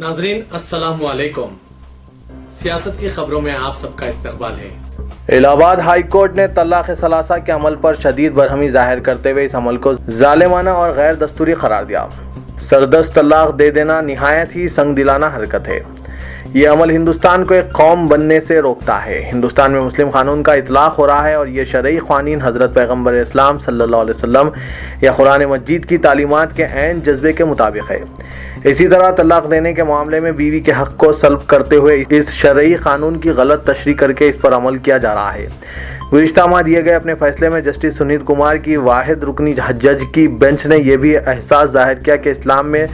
ناظرین السلام علیکم، سیاست کی خبروں میں آپ سب کا استقبال ہے۔ الہ آباد ہائی کورٹ نے طلاق ثلاثہ کے عمل پر شدید برہمی ظاہر کرتے ہوئے اس عمل کو ظالمانہ اور غیر دستوری قرار دیا۔ سردست طلاق دے دینا نہایت ہی سنگ دلانہ حرکت ہے۔ یہ عمل ہندوستان کو ایک قوم بننے سے روکتا ہے۔ ہندوستان میں مسلم قانون کا اطلاق ہو رہا ہے اور یہ شرعی قوانین حضرت پیغمبر اسلام صلی اللہ علیہ وسلم یا قرآن مجید کی تعلیمات کے عین جذبے کے مطابق ہے۔ اسی طرح طلاق دینے کے معاملے میں بیوی کے حق کو سلب کرتے ہوئے اس شرعی قانون کی غلط تشریح کر کے اس پر عمل کیا جا رہا ہے۔ گزشتہ ماہ دیے گئے اپنے فیصلے میں جسٹس سنیت کمار کی واحد رکنی جج کی بینچ نے یہ بھی احساس ظاہر کیا کہ اسلام میں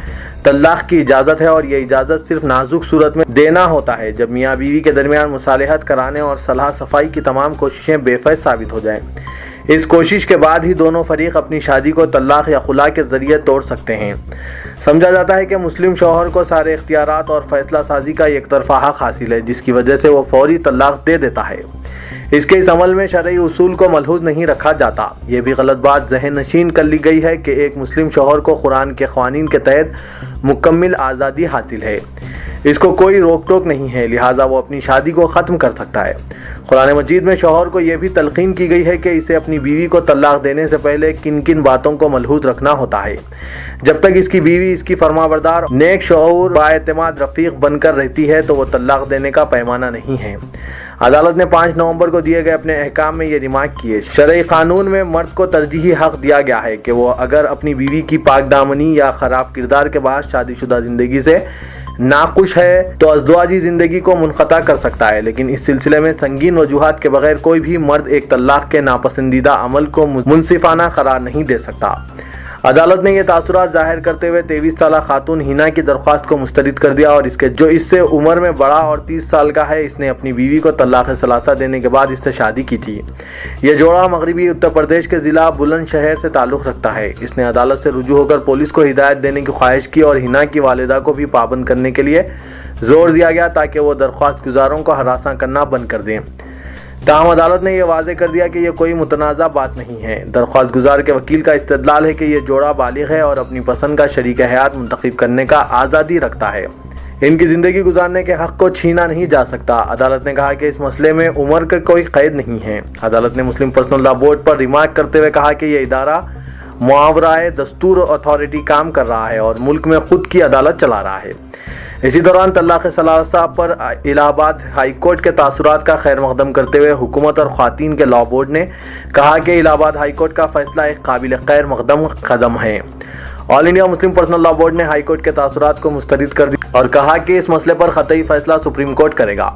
طلاق کی اجازت ہے اور یہ اجازت صرف نازک صورت میں دینا ہوتا ہے، جب میاں بیوی کے درمیان مصالحت کرانے اور صلاح صفائی کی تمام کوششیں بے فائدہ ثابت ہو جائیں۔ اس کوشش کے بعد ہی دونوں فریق اپنی شادی کو طلاق یا خلا کے ذریعے توڑ سکتے ہیں۔ سمجھا جاتا ہے کہ مسلم شوہر کو سارے اختیارات اور فیصلہ سازی کا یک طرفہ حق حاصل ہے، جس کی وجہ سے وہ فوری طلاق دے دیتا ہے۔ اس کے اس عمل میں شرعی اصول کو ملحوظ نہیں رکھا جاتا۔ یہ بھی غلط بات ذہن نشین کر لی گئی ہے کہ ایک مسلم شوہر کو قرآن کے قوانین کے تحت مکمل آزادی حاصل ہے، اس کو کوئی روک ٹوک نہیں ہے، لہٰذا وہ اپنی شادی کو ختم کر سکتا ہے۔ قرآن مجید میں شوہر کو یہ بھی تلقین کی گئی ہے کہ اسے اپنی بیوی کو طلاق دینے سے پہلے کن کن باتوں کو ملحوظ رکھنا ہوتا ہے۔ جب تک اس کی بیوی اس کی فرمانبردار نیک شعور بااعتماد رفیق بن کر رہتی ہے تو وہ طلاق دینے کا پیمانہ نہیں ہے۔ عدالت نے 5 نومبر کو دیے گئے اپنے احکام میں یہ ریمارک کیے۔ شرعی قانون میں مرد کو ترجیحی حق دیا گیا ہے کہ وہ اگر اپنی بیوی کی پاک دامنی یا خراب کردار کے باعث شادی شدہ زندگی سے ناخوش ہے تو ازدواجی زندگی کو منقطع کر سکتا ہے، لیکن اس سلسلے میں سنگین وجوہات کے بغیر کوئی بھی مرد ایک طلاق کے ناپسندیدہ عمل کو منصفانہ قرار نہیں دے سکتا۔ عدالت نے یہ تاثرات ظاہر کرتے ہوئے 23 سالہ خاتون ہینا کی درخواست کو مسترد کر دیا اور اس سے عمر میں بڑا اور 30 سال کا ہے، اس نے اپنی بیوی کو طلاق ثلاثہ دینے کے بعد اس سے شادی کی تھی۔ یہ جوڑا مغربی اتر پردیش کے ضلع بلند شہر سے تعلق رکھتا ہے۔ اس نے عدالت سے رجوع ہو کر پولیس کو ہدایت دینے کی خواہش کی اور ہینا کی والدہ کو بھی پابند کرنے کے لیے زور دیا گیا تاکہ وہ درخواست گزاروں کو ہراساں کرنا بند کر دیں۔ تاہم عدالت نے یہ واضح کر دیا کہ یہ کوئی متنازع بات نہیں ہے۔ درخواست گزار کے وکیل کا استدلال ہے کہ یہ جوڑا بالغ ہے اور اپنی پسند کا شریک حیات منتخب کرنے کا آزادی رکھتا ہے، ان کی زندگی گزارنے کے حق کو چھینا نہیں جا سکتا۔ عدالت نے کہا کہ اس مسئلے میں عمر کا کوئی قید نہیں ہے۔ عدالت نے مسلم پرسنل لا بورڈ پر ریمارک کرتے ہوئے کہا کہ یہ ادارہ معاورائے دستور اتھارٹی کام کر رہا ہے اور ملک میں خود کی عدالت چلا رہا ہے۔ اسی دوران طلاق ثلاثہ پر الہ آباد ہائی کورٹ کے تاثرات کا خیر مقدم کرتے ہوئے حکومت اور خواتین کے لا بورڈ نے کہا کہ الہ آباد ہائی کورٹ کا فیصلہ ایک قابل خیر مقدم قدم ہے۔ آل انڈیا مسلم پرسنل لا بورڈ نے ہائی کورٹ کے تاثرات کو مسترد کر دیا اور کہا کہ اس مسئلے پر قطعی فیصلہ سپریم کورٹ کرے گا۔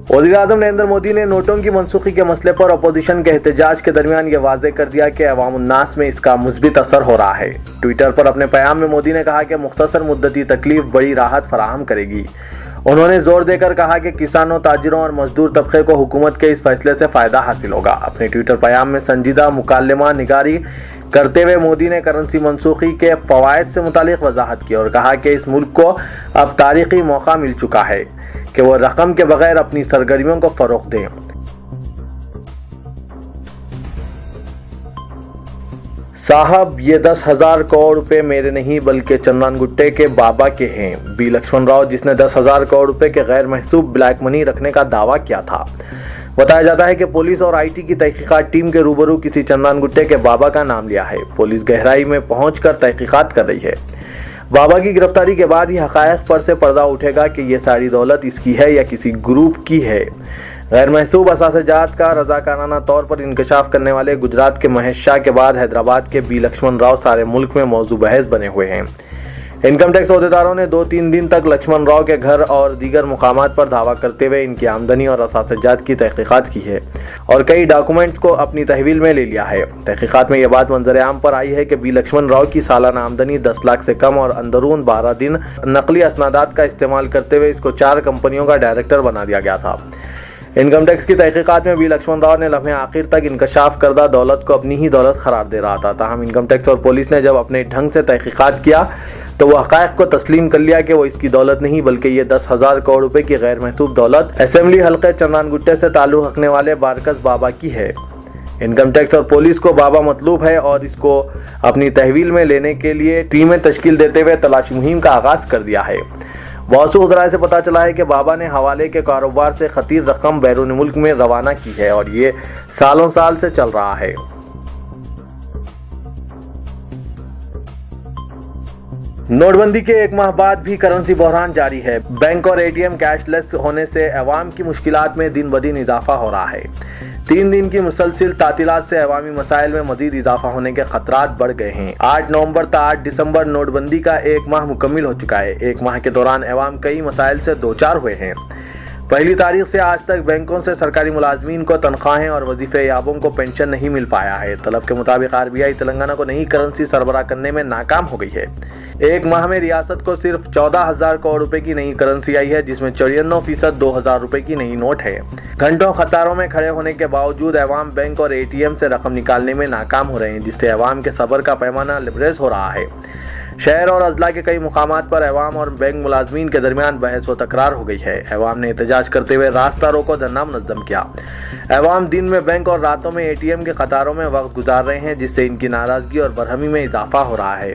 وزیر اعظم نریندر مودی نے نوٹوں کی منسوخی کے مسئلے پر اپوزیشن کے احتجاج کے درمیان یہ واضح کر دیا کہ عوام الناس میں اس کا مثبت اثر ہو رہا ہے۔ ٹویٹر پر اپنے پیام میں مودی نے کہا کہ مختصر مدتی تکلیف بڑی راحت فراہم کرے گی۔ انہوں نے زور دے کر کہا کہ کسانوں، تاجروں اور مزدور طبقے کو حکومت کے اس فیصلے سے فائدہ حاصل ہوگا۔ اپنے ٹویٹر پیام میں سنجیدہ مکالمہ نگاری کرتے ہوئے مودی نے کرنسی منسوخی کے فوائد سے متعلق وضاحت کی اور کہا کہ اس ملک کو اب تاریخی موقع مل چکا ہے کہ وہ رقم کے بغیر اپنی سرگرمیوں کو فروغ دیں۔ صاحب یہ 10,000 کروڑ روپے میرے نہیں بلکہ چندران گٹے کے بابا کے ہیں، بی لکشمن راؤ، جس نے 10,000 کروڑ روپے کے غیر محسوب بلیک منی رکھنے کا دعویٰ کیا تھا۔ بتایا جاتا ہے کہ پولیس اور آئی ٹی کی تحقیقات ٹیم کے روبرو کسی چندران گٹے کے بابا کا نام لیا ہے۔ پولیس گہرائی میں پہنچ کر تحقیقات کر رہی ہے۔ بابا کی گرفتاری کے بعد ہی حقائق پر سے پردہ اٹھے گا کہ یہ ساری دولت اس کی ہے یا کسی گروپ کی ہے۔ غیر محسوب اثاثہ جات کا رضاکارانہ طور پر انکشاف کرنے والے گجرات کے مہیش شاہ کے بعد حیدرآباد کے بی لکشمن راؤ سارے ملک میں موضوع بحث بنے ہوئے ہیں۔ انکم ٹیکس عہدیداروں نے 2-3 دن تک لکشمن راؤ کے گھر اور دیگر مقامات پر دھاوا کرتے ہوئے ان کی آمدنی اور اثاثہ جات کی تحقیقات کی ہے اور کئی ڈاکومنٹس کو اپنی تحویل میں لے لیا ہے۔ تحقیقات میں یہ بات منظر عام پر آئی ہے کہ بی لکشمن راؤ کی سالانہ آمدنی 10 لاکھ سے کم اور اندرون 12 دن نقلی اسنادات کا استعمال کرتے ہوئے اس کو 4 کمپنیوں کا ڈائریکٹر بنا دیا گیا تھا۔ انکم ٹیکس کی تحقیقات میں بی لکشمن راؤ نے لمحے آخر تک انکشاف کردہ دولت کو اپنی ہی دولت قرار دے رہا تھا۔ تاہم انکم ٹیکس اور پولیس نے جب اپنے ڈھنگ سے تحقیقات کیا تو وہ حقائق کو تسلیم کر لیا کہ وہ اس کی دولت نہیں بلکہ یہ 10,000 کروڑ روپے کی غیر محسوب دولت اسمبلی حلقے چندران گٹے سے تعلق رکھنے والے بارکس بابا کی ہے۔ इनकम टैक्स और पुलिस को बाबा मतलूब है और इसको अपनी तहवील में लेने के लिए टीमें तश्कील देते हुए तलाशी मुहिम का आगाज कर दिया है। मौसूल ज़राए से पता चला है कि बाबा ने हवाले के कारोबार से खतीर रकम बैरून मुल्क में रवाना की है और ये सालों साल से चल रहा है। नोटबंदी के एक माह बाद भी करेंसी बहरान जारी है। बैंक और एटीएम कैशलेस होने से अवाम की मुश्किलात में दिन ब दिन इजाफा हो रहा है। 3 दिन की मुसलसिल तातीलात से अवामी मसाइल में मजीद इजाफा होने के खतरात बढ़ गए हैं। 8 नवंबर से 8 दिसंबर नोटबंदी का एक माह मुकम्मिल हो चुका है। एक माह के दौरान अवाम कई मसाइल से दो चार हुए हैं। पहली तारीख से आज तक बैंकों से सरकारी मुलाजमीन को तनख्वाहें और वजीफे याबों को पेंशन नहीं मिल पाया है। तलब के मुताबिक RBI तेलंगाना को नई करेंसी सरबराह करने में नाकाम हो गई है। एक माह में रियासत को सिर्फ 14,000 करोड़ रुपए की नई करेंसी आई है, जिसमें 94% 2,000 रुपए की नई नोट है। घंटों कतारों में खड़े होने के बावजूद अवाम बैंक और ATM से रकम निकालने में नाकाम हो रहे हैं, जिससे अवाम के सब्र का पैमाना लबरेज हो रहा है। शहर और अजला के कई मुकामात पर अवाम और बैंक मुलाजमीन के दरमियान बहस व तकरार हो गई है। अवाम ने एहतजाज करते हुए रास्ता रोको धरना मुनज़्ज़म किया। अवाम दिन में बैंक और रातों में ATM के कतारों में वक्त गुजार रहे हैं, जिससे इनकी नाराजगी और बरहमी में इजाफा हो रहा है।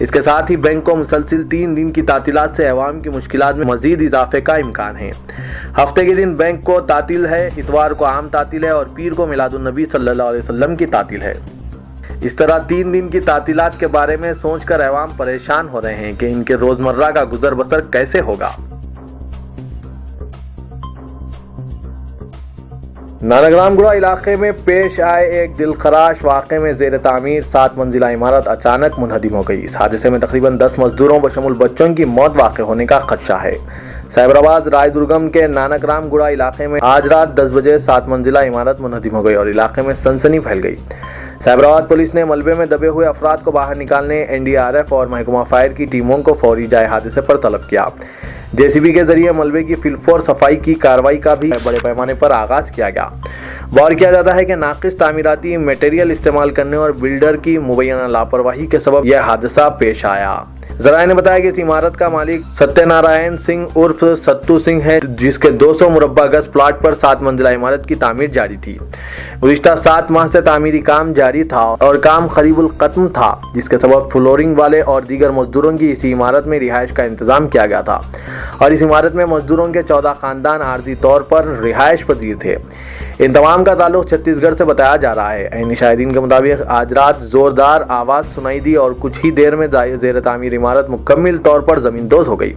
इसके साथ ही बैंक को मुसलसिल 3 दिन की तातीलात से अवाम की मुश्किलात में मजीद इजाफे का इम्कान है। हफ्ते के दिन बैंक को तातील है, इतवार को आम तातील है और पीर को मिलादुन्नबी सल्लल्लाहु अलैहि वसल्लम की तातील है। इस तरह 3 दिन की तातीलात के बारे में सोचकर अवाम परेशान हो रहे हैं कि इनके रोजमर्रा का गुजर बसर कैसे होगा। नानकरामगुड़ा इलाके में पेश आए एक दिलखराश वाक़े में ज़ेर तामीर 7 मंजिला इमारत अचानक मुनहदिम हो गई। इस हादसे में तकरीबन 10 मजदूरों बशमुल बच्चों की मौत वाक़ होने का खदशा है। साइबराबाद रायदुर्गम के नानकरामगुड़ा इलाके में आज रात 10 बजे 7 मंजिला इमारत मुनहदिम हो गई और इलाके में सनसनी फैल गई। साइबराबाद पुलिस ने मलबे में दबे हुए अफराद को बाहर निकालने NDRF और महकमा फायर की टीमों को फौरी जाए हादसे पर तलब किया। JCB के जरिए मलबे की फिलफोर सफाई की कार्रवाई का भी बड़े पैमाने पर आगाज किया गया। गौर किया जाता है कि नाकिस तामीराती मटेरियल इस्तेमाल करने और बिल्डर की मुबैना लापरवाही के सबब यह हादसा पेश आया। ज़राए ने बताया कि इस इमारत का मालिक सत्यनारायण सिंह उर्फ सत्तू सिंह है, जिसके 200 मुरब्बा गज प्लाट पर 7 मंजिला इमारत की तामीर जारी थी। गुज़िश्ता 7 माह से तामीरी काम जारी था और काम करीबुल खत्म था, जिसके सबब फ्लोरिंग वाले और दीगर मजदूरों की इसी इमारत में रिहाइश का इंतजाम किया गया था और इस इमारत में मजदूरों के 14 खानदान आर्जी तौर पर रिहाइश पजीर थे। इन तमाम का ताल्लुक छत्तीसगढ़ से बताया जा रहा है। ऐनी शाहिदीन के मुताबिक आज रात जोरदार आवाज़ सुनाई दी और कुछ ही देर में ज़ेर तामीर इमारत मुकम्मल तौर पर ज़मींदोज़ हो गई।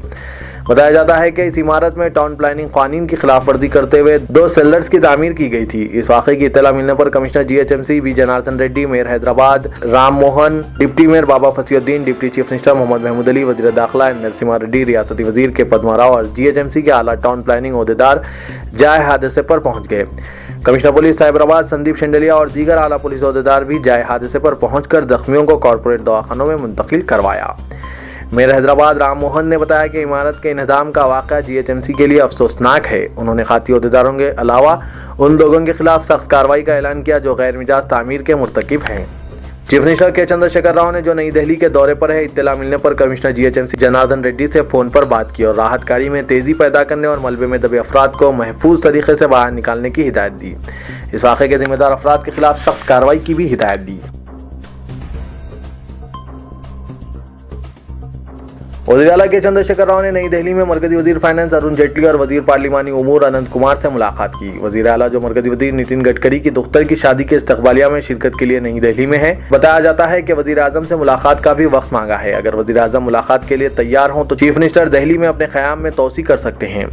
बताया जाता है कि इस इमारत में टाउन प्लानिंग कानून की खिलाफ वर्जी करते हुए 2 सेलर्स की तामीर की गई थी। इस वाक़े की इत्तला मिलने पर commissioner GHMC B Janardhan Reddy, mayor Hyderabad Ram Mohan, deputy mayor Baba Fasiuddin, deputy chief minister Mohammed Mahmood Ali, वज़ीर दाखिला नरसिम्हा रेड्डी, रियासती वज़ीर के पद्मा राव और GHMC के आला टाउन प्लानिंग ओहदेदार जाए हादसे पर पहुँच गए। कमिश्नर पुलिस साइबराबाद संदीप शेंडलिया और दीगर आला पुलिस ओहदेदार भी जाए हादसे पर पहुंचकर जख्मियों को कॉर्पोरेट दवाखानों में मुंतकिल करवाया। मेयर हैदराबाद राम मोहन ने बताया कि इमारत के इन्हदाम का वाक़या GHMC के लिए अफसोसनाक है। उन्होंने खाती ओहदेदारों के अलावा उन लोगों के खिलाफ सख्त कार्रवाई का ऐलान किया जो गैर मिजाज तामीर के मुर्तकिब हैं। चीफ मिनिस्टर के चंद्रशेखर राव ने जो नई दिल्ली के दौरे पर है, इत्तला मिलने पर कमिश्नर GHMC जनार्दन रेड्डी से फ़ोन पर बात की और राहत कार्य में तेज़ी पैदा करने और मलबे में दबे अफराद को महफूज तरीके से बाहर निकालने की हिदायत दी। इस वाक़े के जिम्मेदार अफराद के खिलाफ सख्त कार्रवाई की भी हिदायत दी। वज़ीर आला के चंद्रशेखर राव ने नई दिल्ली में मरकजी वज़ीर फाइनेंस अरुण जेटली और वज़ीर पार्लिमानी उमूर अनंत कुमार से मुलाकात की। वज़ीर आला जो मरकजी वज़ीर नितिन गडकरी की दुख्तर की शादी के इस्तकबालिया में शिरकत के लिए नई दिल्ली में है। बताया जाता है कि वज़ीर आज़म से मुलाकात का भी वक्त मांगा है। अगर वज़ीर आज़म मुलाकात के लिए तैयार हों तो चीफ मिनिस्टर दिल्ली में अपने क़याम में तोसी कर सकते हैं।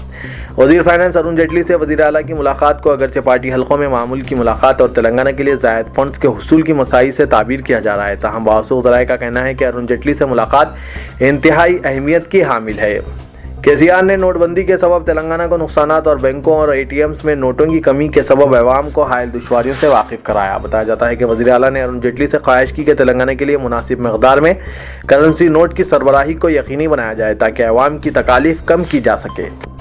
वज़ीर फाइनेंस अरुण जेटली से वज़ीर आला की मुलाकात को अगरचे पार्टी हल्कों में मामूल की मुलाकात और तेलंगाना के लिए ज़ायद फंड्स के हुसूल की मसाई से ताबीर किया जा रहा है। ताहम बावसूख ज़राए का कहना है कि अरुण जेटली से मुलाकात इंतहाई अहमियत की हामिल है। KCR ने नोटबंदी के सबब तेलंगाना को नुकसानात और बैंकों और ATMs में नोटों की कमी के सबब अवाम को हायल दुश्वारियों से वाकिफ कराया। बताया जाता है कि वज़ीर आला ने अरुण जेटली से ख्वाहिश की कि तेलंगाना के लिए मुनासिब मकदार में करेंसी नोट की सरबराही को यकीनी बनाया जाए ताकि अवाम की तकालीफ कम की जा सके।